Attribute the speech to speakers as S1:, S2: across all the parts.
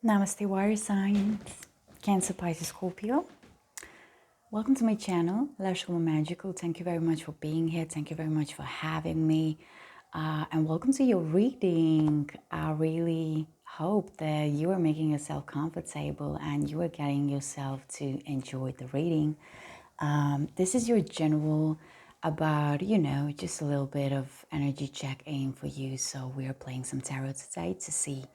S1: Namaste, Watersigns, Cancer, Pisces, Scorpio. Welcome to my channel, Lashroomamagical. Thank you very much for being here. Thank you very much for having me. And welcome to your reading. I really hope that you are making yourself comfortable and you are getting yourself to enjoy the reading. This is your general about, just a little bit of energy check-in for you. So we are playing some tarot today to see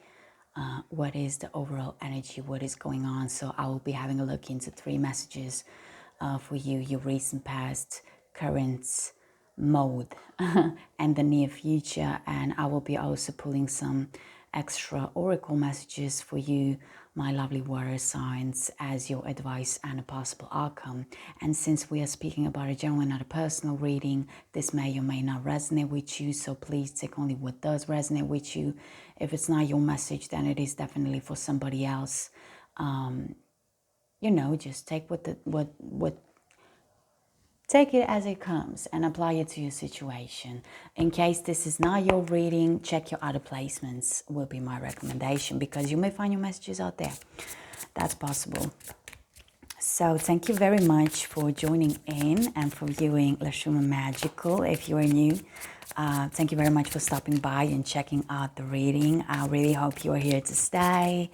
S1: what is the overall energy, what is going on. So I will be having a look into 3 messages for you, your recent past, current mode, and the near future. And I will be also pulling some extra oracle messages for you, my lovely water signs, as your advice and a possible outcome. And since we are speaking about a general and not a personal reading, this may or may not resonate with you, so please take only what does resonate with you. If it's not your message, then it is definitely for somebody else. Just take take it as it comes and apply it to your situation. In case this is not your reading, check your other placements will be my recommendation, because you may find your messages out there. That's possible. So thank you very much for joining in and for viewing Lashroomamagical. If you are new, thank you very much for stopping by and checking out the reading. I really hope you are here to stay.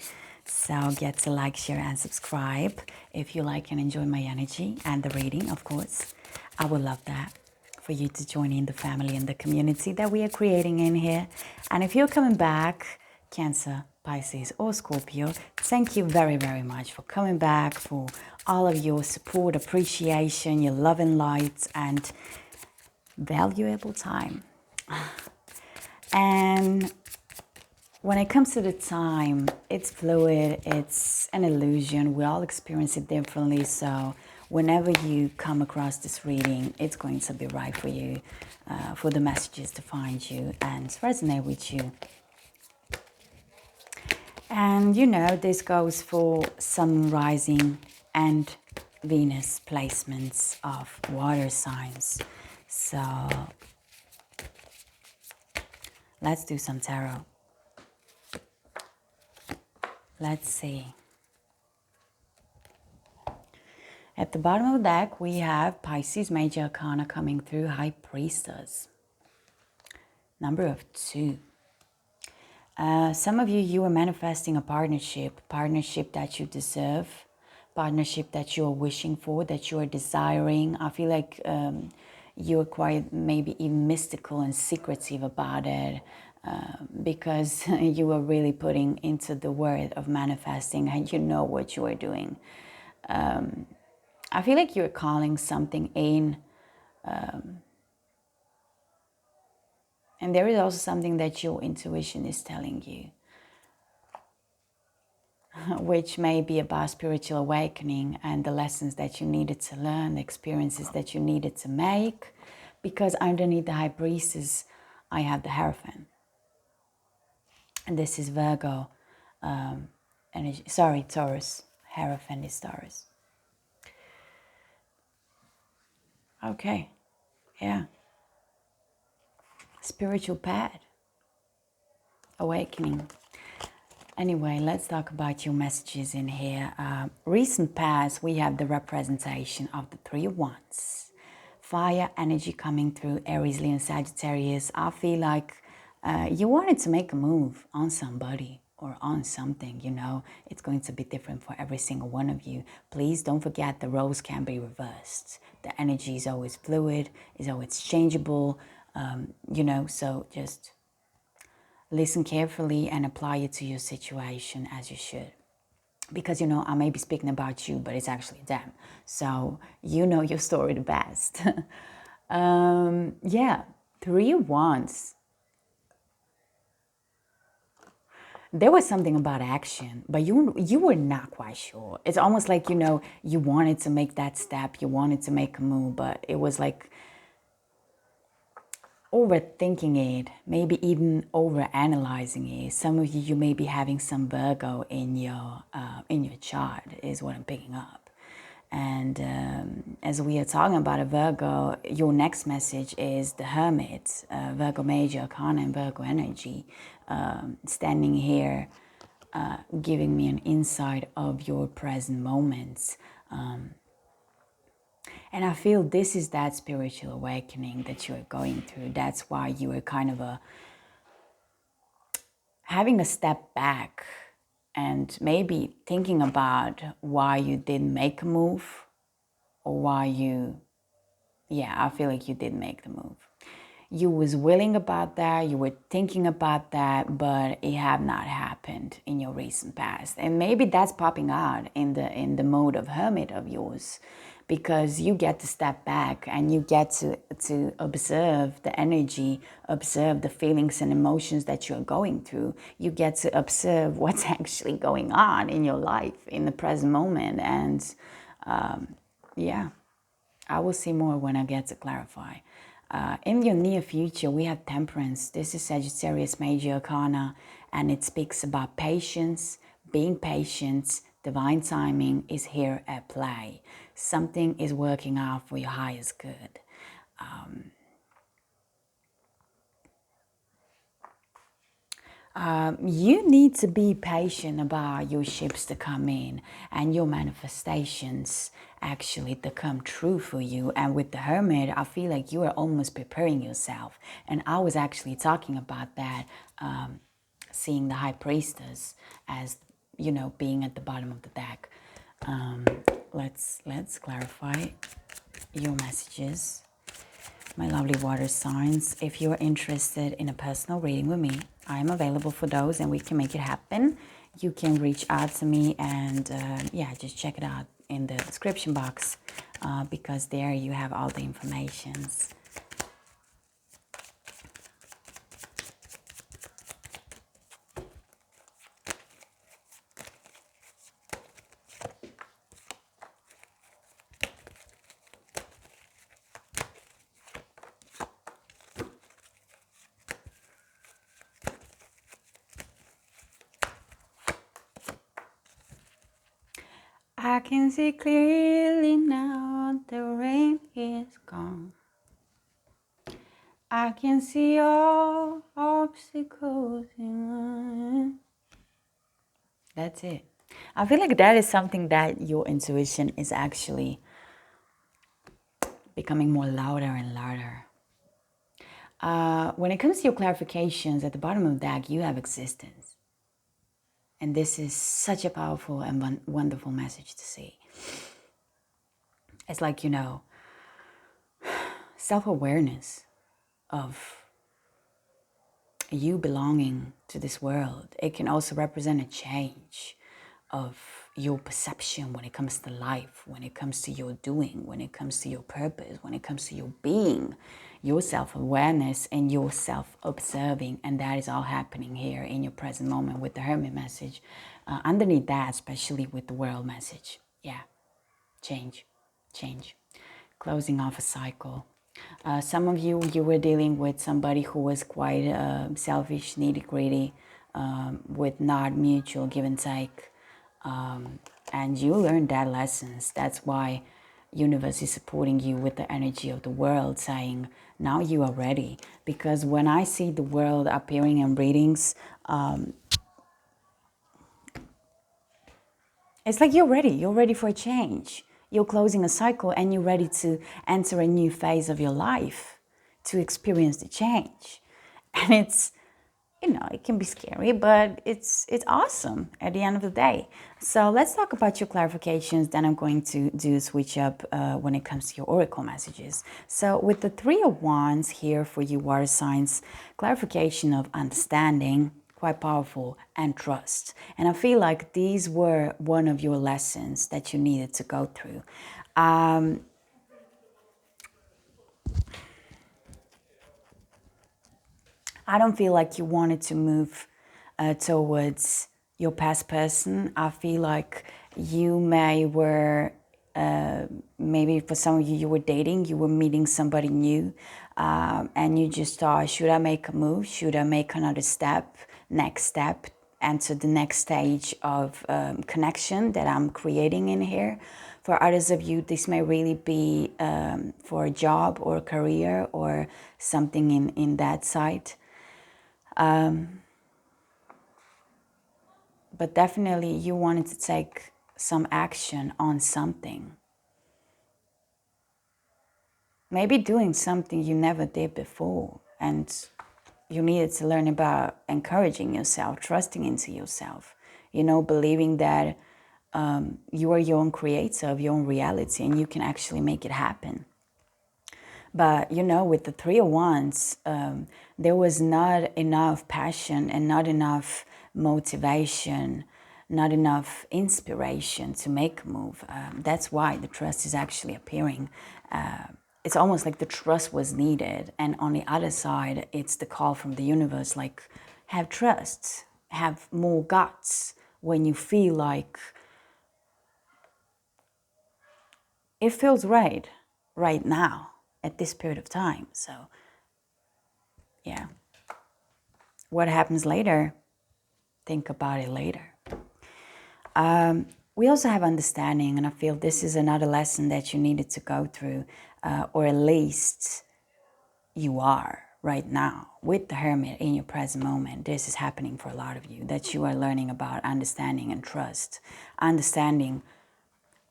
S1: So get to like, share, and subscribe if you like and enjoy my energy and the reading, of course. I would love that for you to join in the family and the community that we are creating in here. And if you're coming back, Cancer, Pisces, or Scorpio, thank you very, very much for coming back, for all of your support, appreciation, your love and light, and valuable time. And when it comes to the time, it's fluid, it's an illusion. We all experience it differently. So whenever you come across this reading, it's going to be right for you, for the messages to find you and resonate with you. And this goes for Sun, Rising, and Venus placements of water signs. So let's do some tarot. Let's see. At the bottom of the deck, we have Pisces Major Arcana coming through, High Priestess. Number of 2. Some of you are manifesting a partnership that you deserve, partnership that you are wishing for, that you are desiring. I feel like you are quite maybe even mystical and secretive about it. Because you are really putting into the word of manifesting, and you know what you are doing. I feel like you're calling something in. And there is also something that your intuition is telling you, which may be about spiritual awakening and the lessons that you needed to learn, the experiences that you needed to make. Because underneath the High Priestess, I have the Hierophant. And this is Virgo energy. Sorry, Taurus. Hierophant is Taurus. Okay. Yeah. Spiritual path. Awakening. Anyway, let's talk about your messages in here. Recent past, we have the representation of the 3 of Wands. Fire energy coming through, Aries, Leo, and Sagittarius. I feel like you wanted to make a move on somebody or on something, It's going to be different for every single one of you. Please don't forget the roles can be reversed. The energy is always fluid, is always changeable, so just listen carefully and apply it to your situation as you should. Because, I may be speaking about you, but it's actually them. So you know your story the best. 3 of Wands. There was something about action, but you were not quite sure. It's almost like, you wanted to make that step, you wanted to make a move, but it was like overthinking it, maybe even overanalyzing it. Some of you may be having some Virgo in your chart, is what I'm picking up. And as we are talking about a Virgo, your next message is the Hermit, Virgo Major Arcana and Virgo energy, standing here giving me an insight of your present moments. And I feel this is that spiritual awakening that you are going through. That's why you are kind of having a step back and maybe thinking about why you didn't make a move, or why I feel like you didn't make the move. You was willing about that, you were thinking about that, but it have not happened in your recent past. And maybe that's popping out in the mode of hermit of yours, because you get to step back and you get to observe the energy, observe the feelings and emotions that you're going through. You get to observe what's actually going on in your life in the present moment. And I will see more when I get to clarify. In your near future, we have Temperance. This is Sagittarius Major Arcana, and it speaks about patience, being patient. Divine timing is here at play. Something is working out for your highest good. You need to be patient about your ships to come in and your manifestations actually to come true for you. And with the Hermit, I feel like you are almost preparing yourself. And I was actually talking about that, seeing the High Priestess as, being at the bottom of the deck. Let's clarify your messages. My lovely water signs, if you're interested in a personal reading with me, I am available for those and we can make it happen. You can reach out to me and just check it out in the description box, because there you have all the informations. I can see clearly now the rain is gone. I can see all obstacles in. That's it. I feel like that is something that your intuition is actually becoming more louder and louder. When it comes to your clarifications, at the bottom of the deck, you have existence. And this is such a powerful and wonderful message to see. It's like, self-awareness of you belonging to this world. It can also represent a change of your perception when it comes to life, when it comes to your doing, when it comes to your purpose, when it comes to your being, your self-awareness and your self-observing. And that is all happening here in your present moment with the Hermit message. Underneath that, especially with the World message. Yeah, change. Closing off a cycle. Some of you were dealing with somebody who was quite selfish, needy-gritty, with not mutual give and take. And you learned that lessons. That's why universe is supporting you with the energy of the world, saying, now you are ready. Because when I see the world appearing in readings, it's like you're ready. You're ready for a change. You're closing a cycle and you're ready to enter a new phase of your life to experience the change. And it's, it can be scary, but it's awesome at the end of the day. So let's talk about your clarifications. Then I'm going to do a switch up when it comes to your oracle messages. So with the Three of Wands here for you water signs, clarification of understanding, quite powerful, and trust. And I feel like these were one of your lessons that you needed to go through. I don't feel like you wanted to move towards your past person. I feel like you maybe for some of you, you were dating, you were meeting somebody new, and you just thought, should I make a move? Should I make another step, next step, enter the next stage of connection that I'm creating in here? For others of you, this may really be for a job or a career or something but definitely you wanted to take some action on something. Maybe doing something you never did before, and you needed to learn about encouraging yourself, trusting into yourself, believing that you are your own creator of your own reality and you can actually make it happen. But, with the Three of Wands, there was not enough passion and not enough motivation, not enough inspiration to make a move. That's why the trust is actually appearing. It's almost like the trust was needed. And on the other side, it's the call from the universe, like, have trust, have more guts when you feel like it feels right now at this period of time. So, yeah. What happens later? Think about it later. We also have understanding, and I feel this is another lesson that you needed to go through, or at least you are right now with the Hermit in your present moment. This is happening for a lot of you, that you are learning about understanding and trust, understanding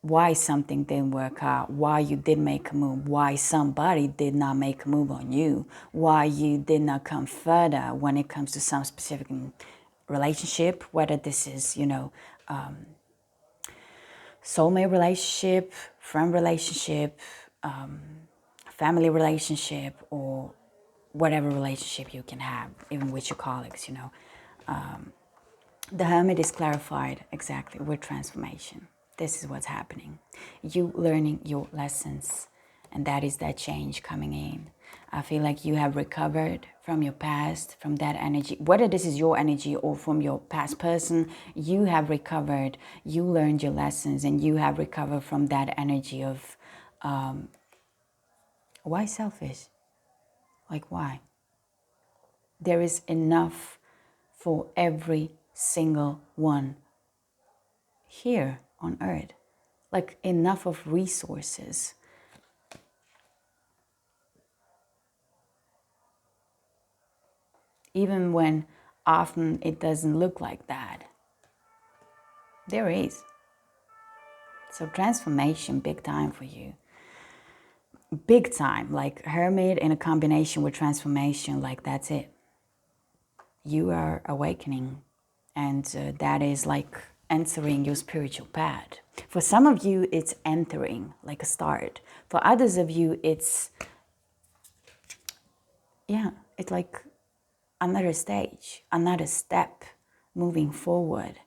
S1: why something didn't work out, why you did make a move, why somebody did not make a move on you, why you did not come further when it comes to some specific relationship, whether this is, soulmate relationship, friend relationship, family relationship, or whatever relationship you can have, even with your colleagues, The Hermit is clarified exactly with transformation. This is what's happening. You learning your lessons, and that is that change coming in. I feel like you have recovered from your past, from that energy. Whether this is your energy or from your past person, you have recovered. You learned your lessons, and you have recovered from that energy of, why selfish? Like, why? There is enough for every single one here on earth, like enough of resources. Even when often it doesn't look like that, there is. So transformation, big time for you. Big time, like Hermit in a combination with transformation, like that's it. You are awakening, and that is like entering your spiritual path. For some of you, it's entering, like a start. For others of you, it's like another stage, another step moving forward.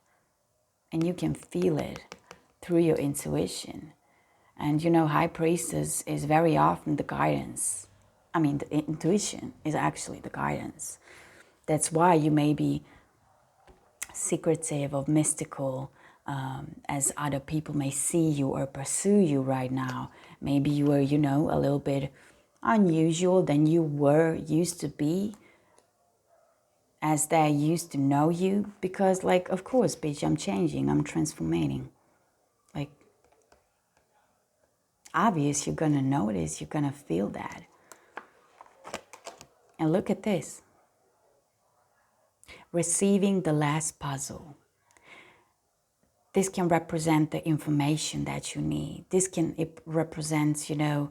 S1: And you can feel it through your intuition. And High Priestess is very often the guidance. I mean, the intuition is actually the guidance. That's why you may be secretive or mystical, as other people may see you or pursue you right now. Maybe you are, a little bit unusual than you were used to be, as they used to know you. Because, like, of course, bitch, I'm changing, I'm transforming. Like, obvious, you're gonna notice, you're gonna feel that. And look at this. Receiving the last puzzle. This can represent the information that you need. It represents, the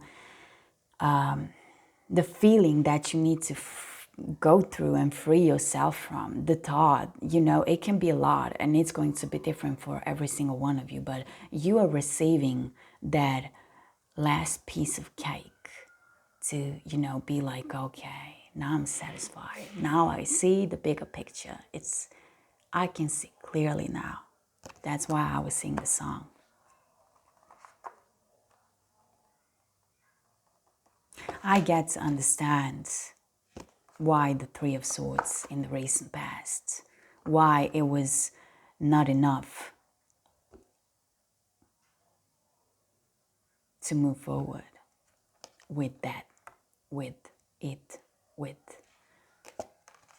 S1: feeling that you need to go through and free yourself from. The thought, it can be a lot, and it's going to be different for every single one of you, but you are receiving that last piece of cake to, be like, okay, now I'm satisfied. Now I see the bigger picture. I can see clearly now. That's why I was singing the song. I get to understand why the Three of Swords in the recent past, why it was not enough to move forward with that,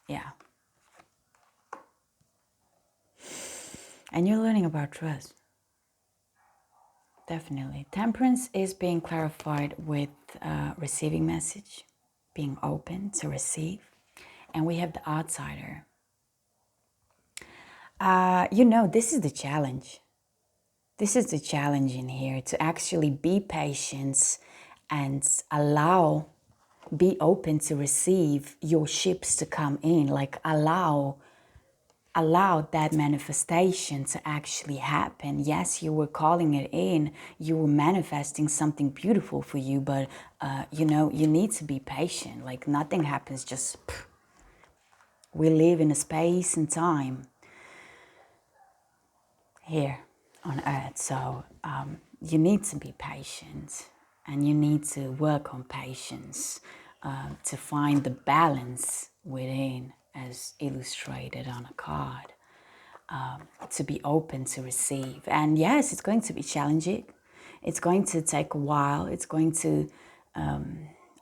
S1: yeah. And you're learning about trust. Definitely. Temperance is being clarified with receiving message, being open to receive. And we have the outsider. This is the challenge. This is the challenge in here, to actually be patient and be open to receive your ships to come in. Like allow that manifestation to actually happen. Yes, you were calling it in, you were manifesting something beautiful for you, but you need to be patient. Like nothing happens just we live in a space and time here on earth. So you need to be patient, and you need to work on patience to find the balance within, as illustrated on a card, to be open to receive. And yes, it's going to be challenging. It's going to take a while. It's going to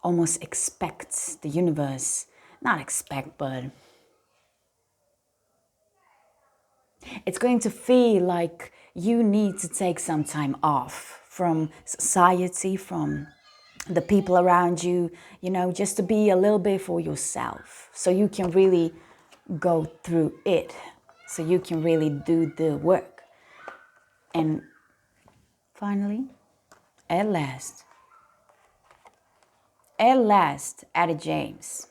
S1: almost expect the universe, not expect, but it's going to feel like you need to take some time off from society, from the people around you, just to be a little bit for yourself, so you can really go through it, so you can really do the work. And finally, at last, added James.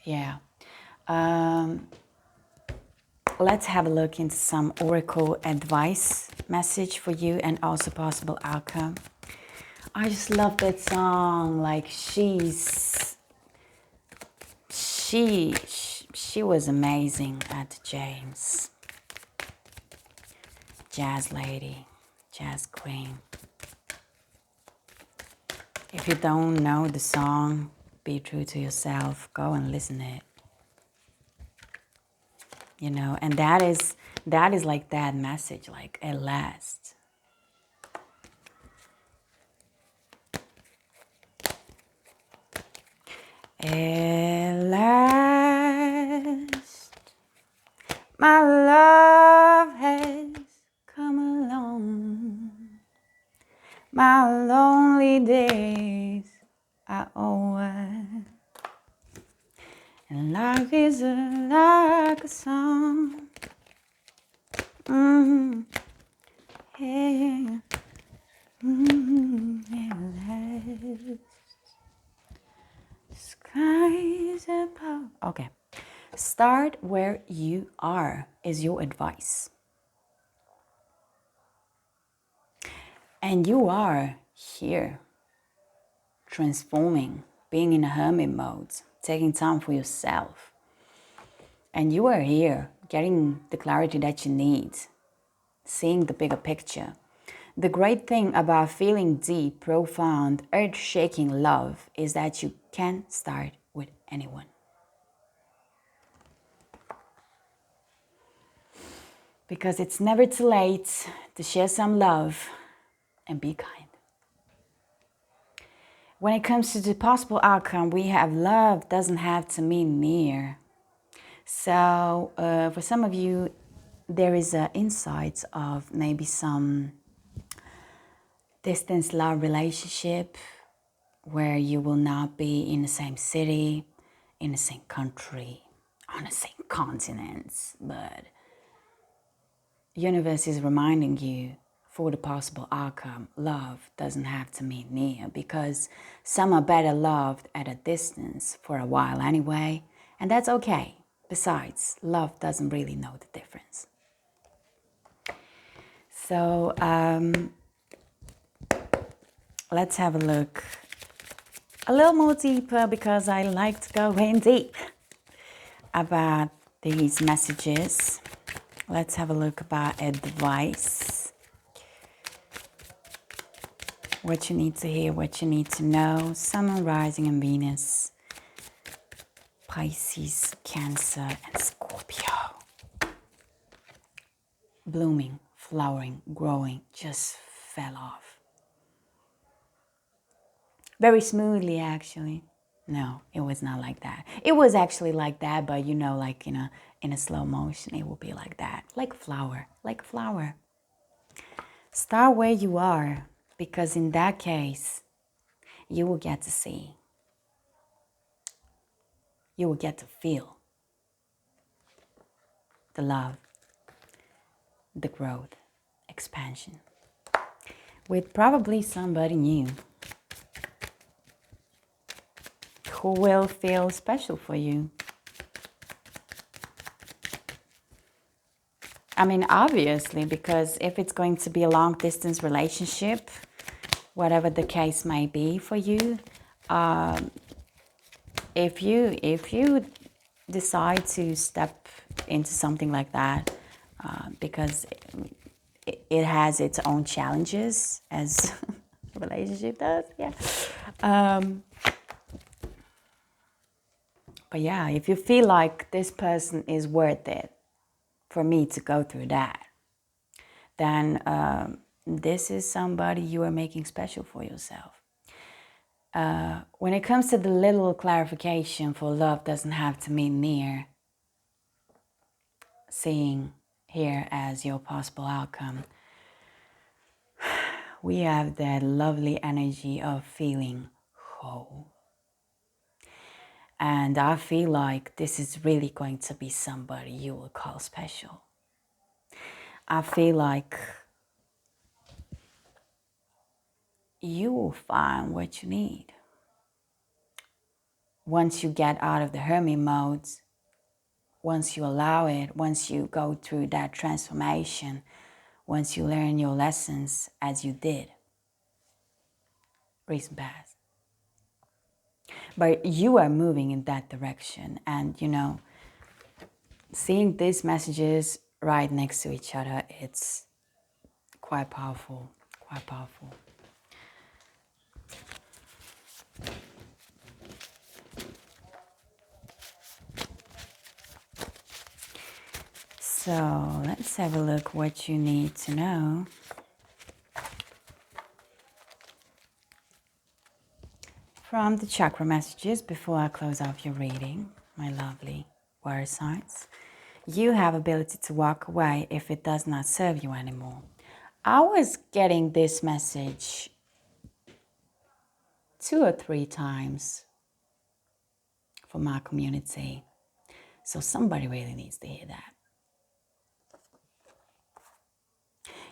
S1: Yeah. Let's have a look into some oracle advice message for you, and also possible outcome. I just love that song. Like she was amazing at James. Jazz lady, jazz queen. If you don't know the song, Be True to Yourself, go and listen to it. And that is like that message, like at last. At last, my love has come along. My lonely days are over, and life is like a song. Yeah. At last, skies above. Okay. Start where you are is your advice. And you are here, transforming, being in a hermit mode, taking time for yourself. And you are here, getting the clarity that you need, seeing the bigger picture. The great thing about feeling deep, profound, earth-shaking love is that you can start with anyone. Because it's never too late to share some love and be kind. When it comes to the possible outcome, we have love doesn't have to mean near. So for some of you, there is insights of maybe some distance love relationship where you will not be in the same city, in the same country, on the same continents, but universe is reminding you, for the possible outcome, love doesn't have to mean near, because some are better loved at a distance for a while anyway, and that's okay. Besides, love doesn't really know the difference. So let's have a look a little more deeper, because I like to go in deep about these messages. Let's have a look about advice. What you need to hear, what you need to know. Sun, rising, and Venus. Pisces, Cancer, and Scorpio. Blooming, flowering, growing, just fell off. Very smoothly, actually. No, it was not like that. It was actually like that, but like in a slow motion, it will be like that. Like flower, like flower. Start where you are, because in that case, you will get to see. You will get to feel. the love, the growth, expansion, with probably somebody new who will feel special for you. I mean, obviously, because if it's going to be a long distance relationship, whatever the case may be for you, if you decide to step into something like that, because it has its own challenges, as a relationship does, yeah. But yeah, if you feel like this person is worth it for me to go through that, then this is somebody you are making special for yourself. When it comes to the little clarification for love doesn't have to mean near, seeing here as your possible outcome, we have that lovely energy of feeling whole. And I feel like this is really going to be somebody you will call special. I feel like you will find what you need. Once you get out of the hermit mode, once you allow it, once you go through that transformation, once you learn your lessons as you did recent past. But you are moving in that direction. And, you know, seeing these messages right next to each other, it's quite powerful, quite powerful. So let's have a look what you need to know. From the chakra messages before I close off your reading, my lovely water signs. You have ability to walk away if it does not serve you anymore. I was getting this message 2 or 3 times for my community. So somebody really needs to hear that.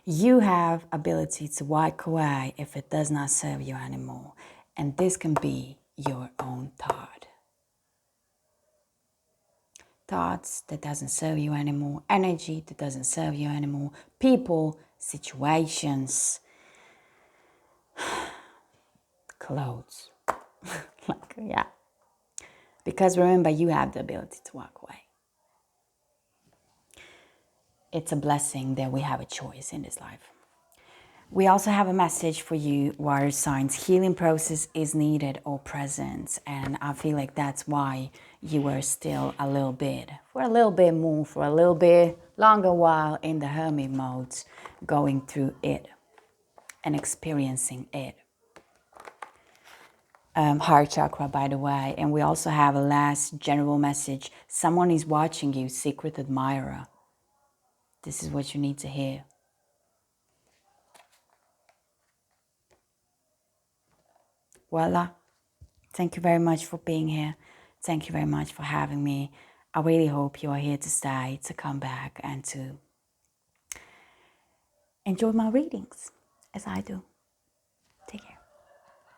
S1: You have ability to walk away if it does not serve you anymore. And this can be your own thought. Thoughts that doesn't serve you anymore, energy that doesn't serve you anymore, people, situations, clothes. Like, yeah. Because remember, you have the ability to walk away. It's a blessing that we have a choice in this life. We also have a message for you, water signs. Healing process is needed or present. And I feel like that's why you were still a little bit more, for a little bit longer while in the hermit mode, going through it and experiencing it. Heart chakra, by the way. And we also have a last general message. Someone is watching you, secret admirer. This is what you need to hear. Voila. Thank you very much for being here. Thank you very much for having me. I really hope you are here to stay, to come back, and to enjoy my readings as I do. Take care.